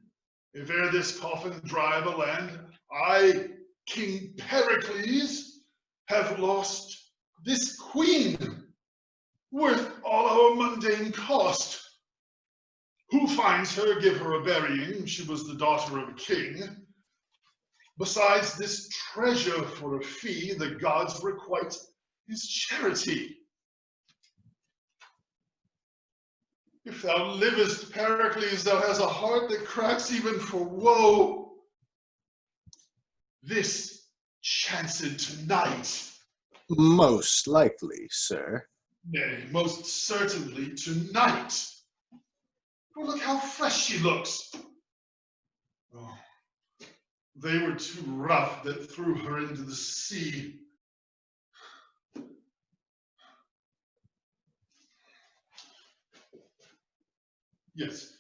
if ere this coffin drive a land, I, King Pericles, have lost this queen, worth all our mundane cost. Who finds her, give her a burying, she was the daughter of a king. Besides this treasure for a fee, the gods requite his charity. If thou livest, Pericles, thou hast a heart that cracks even for woe. This chanced tonight. Most likely, sir. Nay, most certainly tonight. For look how fresh she looks. Oh, they were too rough that threw her into the sea. Yes.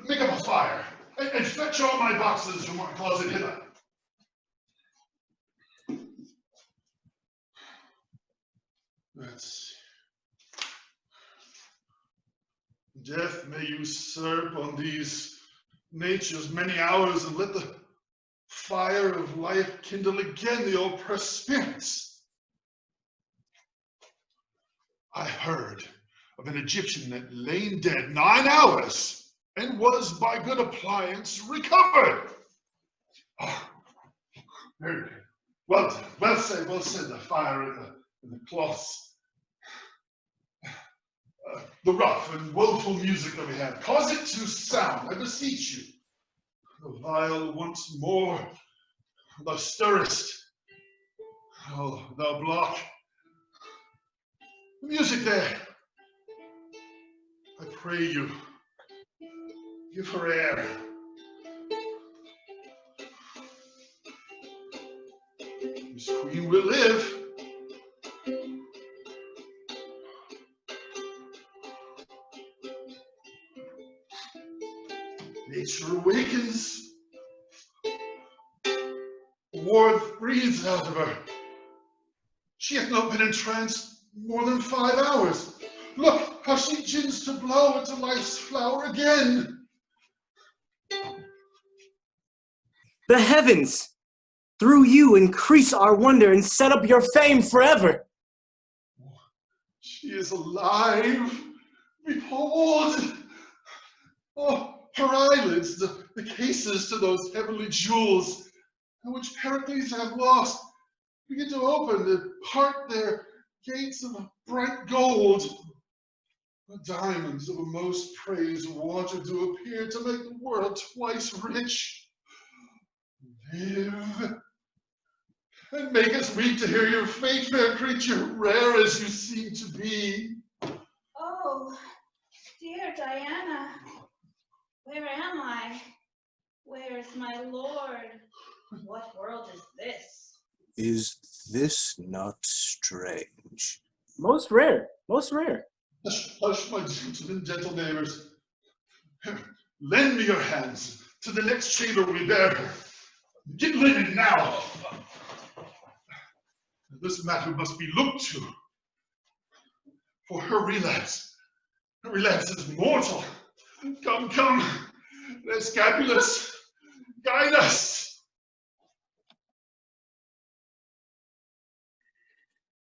Make up a fire and fetch all my boxes from my closet hither. Let's see. Death may usurp on these nature's many hours, and let the fire of life kindle again the oppressed spirits. I heard of an Egyptian that lain dead 9 hours and was by good appliance recovered. Oh, very good. Well done. Well said, the fire and the cloths. The rough and woeful music that we have, cause it to sound, I beseech you. The viol once more, thou stirrest. Oh, thou block. The music there. I pray you, give her air. This queen will live. nature awakens. Warmth breathes out of her. She hath not been entranced more than 5 hours. Look how she gins to blow into life's flower again. The heavens, through you, increase our wonder and set up your fame forever. She is alive. Behold. Oh, her eyelids, the cases to those heavenly jewels, which Pericles hath lost, begin to open and part their gates of bright gold. The diamonds of a most praised water do appear to make the world twice rich. Live, and make us weep to hear your fate, fair creature, rare as you seem to be. Oh, dear Diana, where am I? Where is my lord? What world is this? Is this not strange? Most rare, most rare. Hush, hush, my gentle neighbors. Lend me your hands. To the next chamber we bear her. Get linen now. This matter must be looked to. For her relapse is mortal. Come, come, Escapulus, guide us.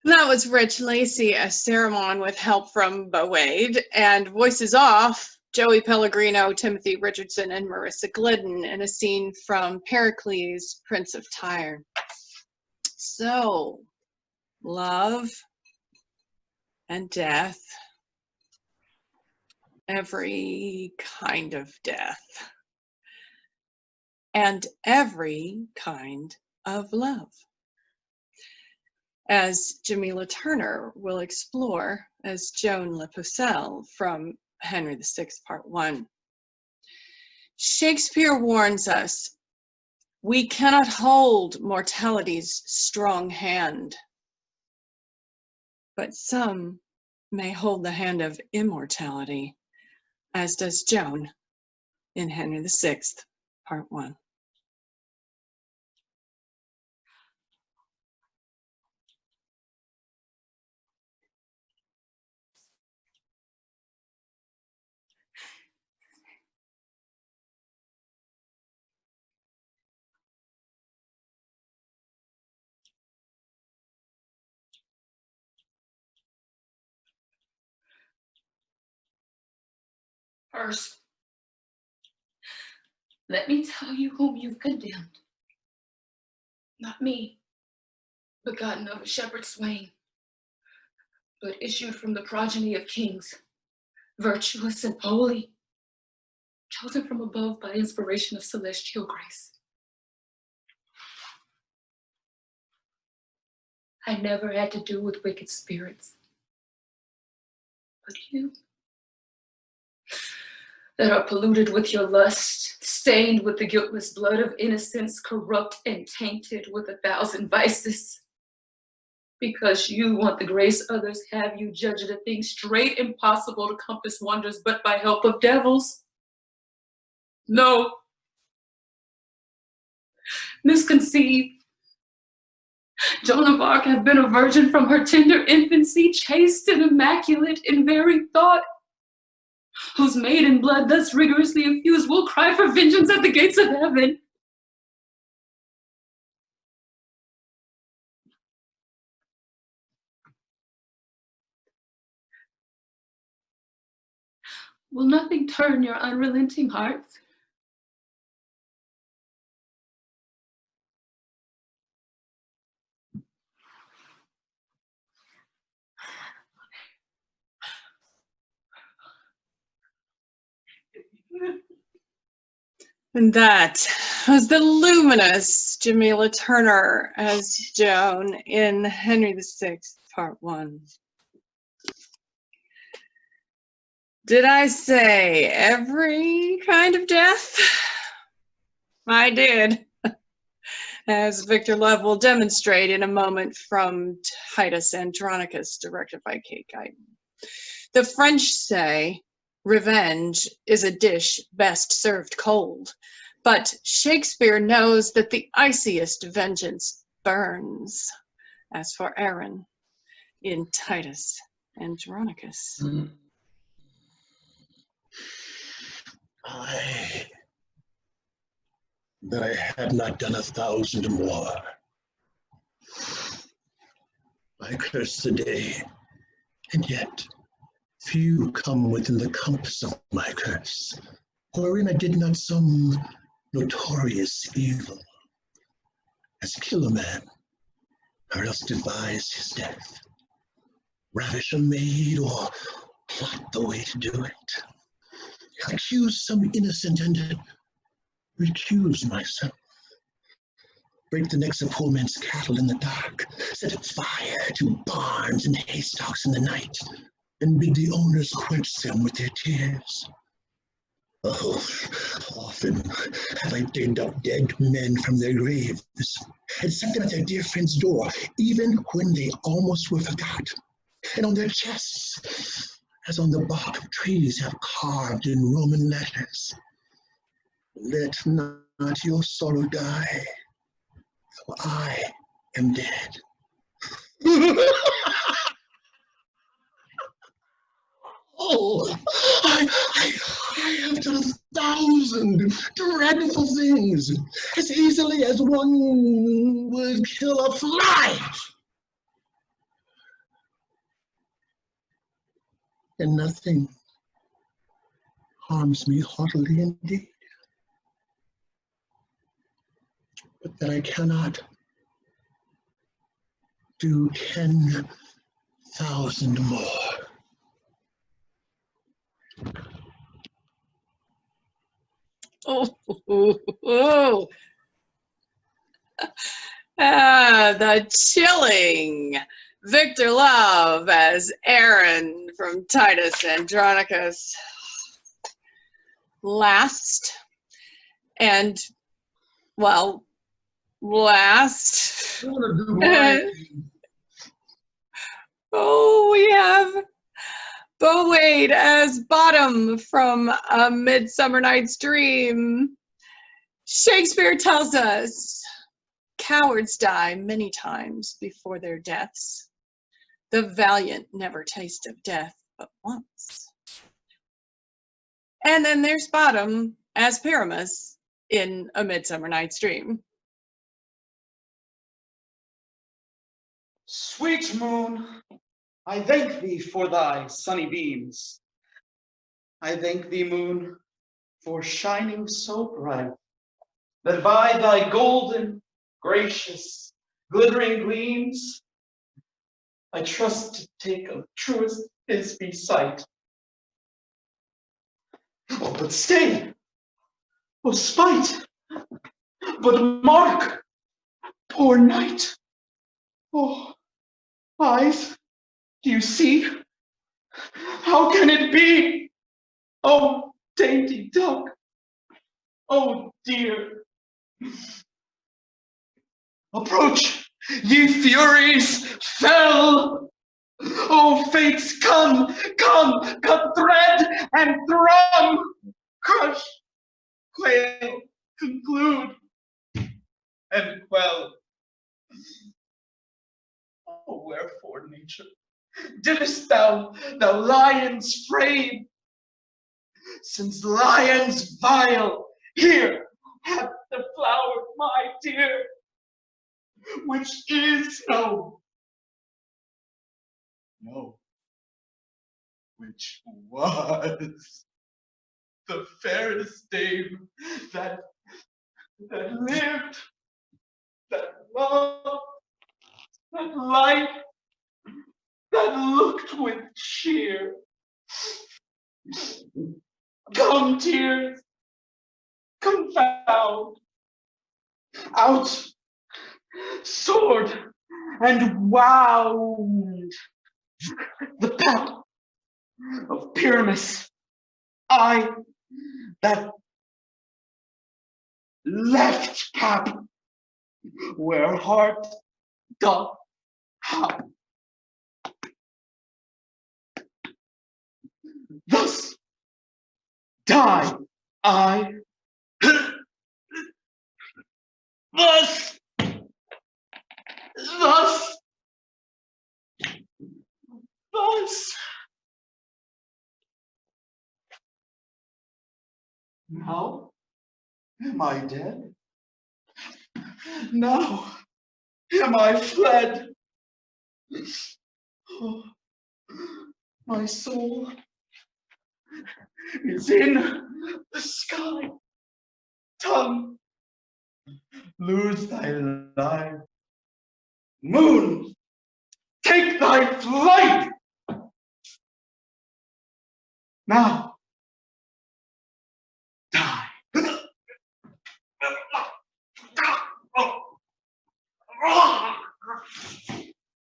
That was Rich Lacey, a Ceramon with help from Boade, and voices off, Joey Pellegrino, Timothy Richardson, and Marissa Glidden in a scene from Pericles, Prince of Tyre. So, love and death, every kind of death, and every kind of love, as Jamila Turner will explore as Joan Le Pucelle from Henry VI, Part 1. Shakespeare warns us, we cannot hold mortality's strong hand, but some may hold the hand of immortality, as does Joan in Henry VI, Part 1. First, let me tell you whom you've condemned. Not me, begotten of a shepherd swain, but issued from the progeny of kings, virtuous and holy, chosen from above by inspiration of celestial grace. I never had to do with wicked spirits, but you, that are polluted with your lust, stained with the guiltless blood of innocence, corrupt and tainted with 1,000 vices. Because you want the grace others have, you judge it a thing straight impossible to compass wonders but by help of devils. No. Misconceived. Joan of Arc hath been a virgin from her tender infancy, chaste and immaculate in very thought, whose maiden blood thus rigorously infused will cry for vengeance at the gates of heaven. Will nothing turn your unrelenting hearts? And that was the luminous Jamila Turner as Joan in Henry VI, Part 1. Did I say every kind of death? I did, as Victor Love will demonstrate in a moment from Titus Andronicus, directed by Kate Guyton. The French say, Revenge is a dish best served cold, but Shakespeare knows that the iciest vengeance burns, as for Aaron in Titus Andronicus. That I had not done 1,000 more. I curse the day, and yet few come within the compass of my curse, wherein I did not some notorious evil, as kill a man, or else devise his death, ravish a maid, or plot the way to do it, accuse some innocent and recuse myself, break the necks of poor men's cattle in the dark, set fire to barns and haystacks in the night, and bid the owners quench them with their tears. Oh, often have I digged up dead men from their graves, and set them at their dear friend's door, even when they almost were forgot, and on their chests, as on the bark of trees, have carved in Roman letters, "Let not your sorrow die, for I am dead." Oh, I have done 1,000 dreadful things, as easily as one would kill a fly. And nothing harms me heartily indeed, but that I cannot do 10,000 more. Oh. The chilling Victor Love as Aaron from Titus Andronicus. Last, and well, last. Oh, we have Bo Wade as Bottom from A Midsummer Night's Dream. Shakespeare tells us, cowards die many times before their deaths. The valiant never taste of death but once. And then there's Bottom as Pyramus in A Midsummer Night's Dream. Sweet moon, I thank thee for thy sunny beams. I thank thee, moon, for shining so bright, that by thy golden, gracious, glittering gleams, I trust to take of truest Thisbe sight. Oh, but stay! Oh, spite! But mark, poor knight! Oh, eyes, do you see? How can it be? Oh, dainty duck! Oh, dear! Approach, ye furies fell! Oh, fates, come, come, cut thread and thrum! Crush, quail, conclude, and quell. Oh, wherefore, nature, didst thou lions frame? Since lions vile, here hath the flower, my dear, which is no, which was the fairest dame that lived, that loved, that liked, that looked with cheer. Come, tears, confound, out, sword, and wound the pap of Pyramus, I that left pap where heart doth hound. Thus die I. Thus now am I dead? Now am I fled? Oh, my soul is in the sky. Tongue, lose thy life. Moon, take thy flight. Now, die.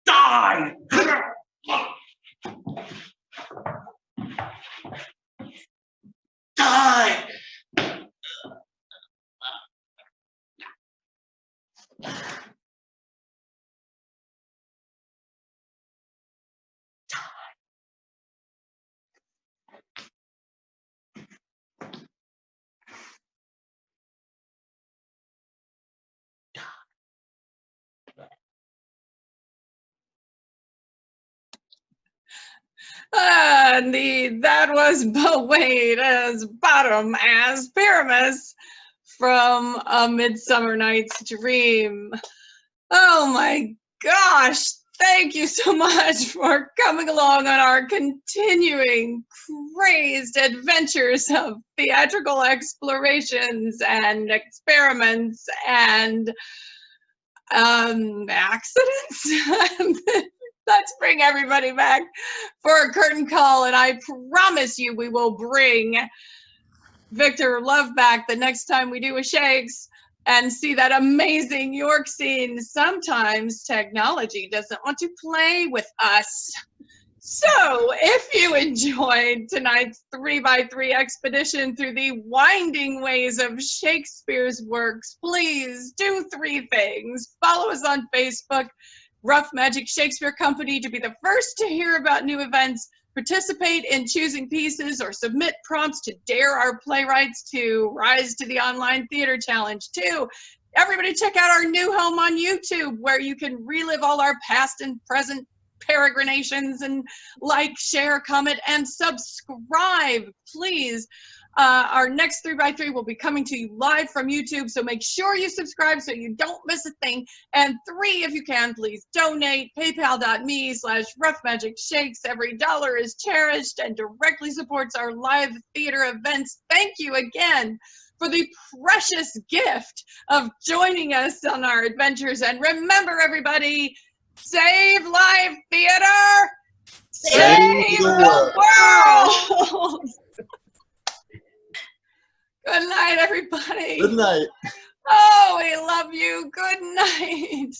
Die. Die. Indeed, that was Bewait as Bottom as Pyramus from A Midsummer Night's Dream. Oh my gosh, thank you so much for coming along on our continuing crazed adventures of theatrical explorations and experiments and accidents. Let's bring everybody back for a curtain call, and I promise you we will bring Victor Love back the next time we do a Shakes and see that amazing York scene. Sometimes technology doesn't want to play with us. So if you enjoyed tonight's 3x3 expedition through the winding ways of Shakespeare's works, please do 3 things. Follow us on Facebook, Rough Magic Shakespeare Company, to be the first to hear about new events. Participate in choosing pieces or submit prompts to dare our playwrights to rise to the online theater challenge. 2, everybody check out our new home on YouTube, where you can relive all our past and present peregrinations, and like, share, comment, and subscribe, please. Our next 3x3 will be coming to you live from YouTube, so make sure you subscribe so you don't miss a thing. And 3, if you can, please donate. PayPal.me/roughmagicshakes. Every dollar is cherished and directly supports our live theater events. Thank you again for the precious gift of joining us on our adventures. And remember, everybody, save live theater, save the world. Good night, everybody. Good night. Oh, we love you. Good night.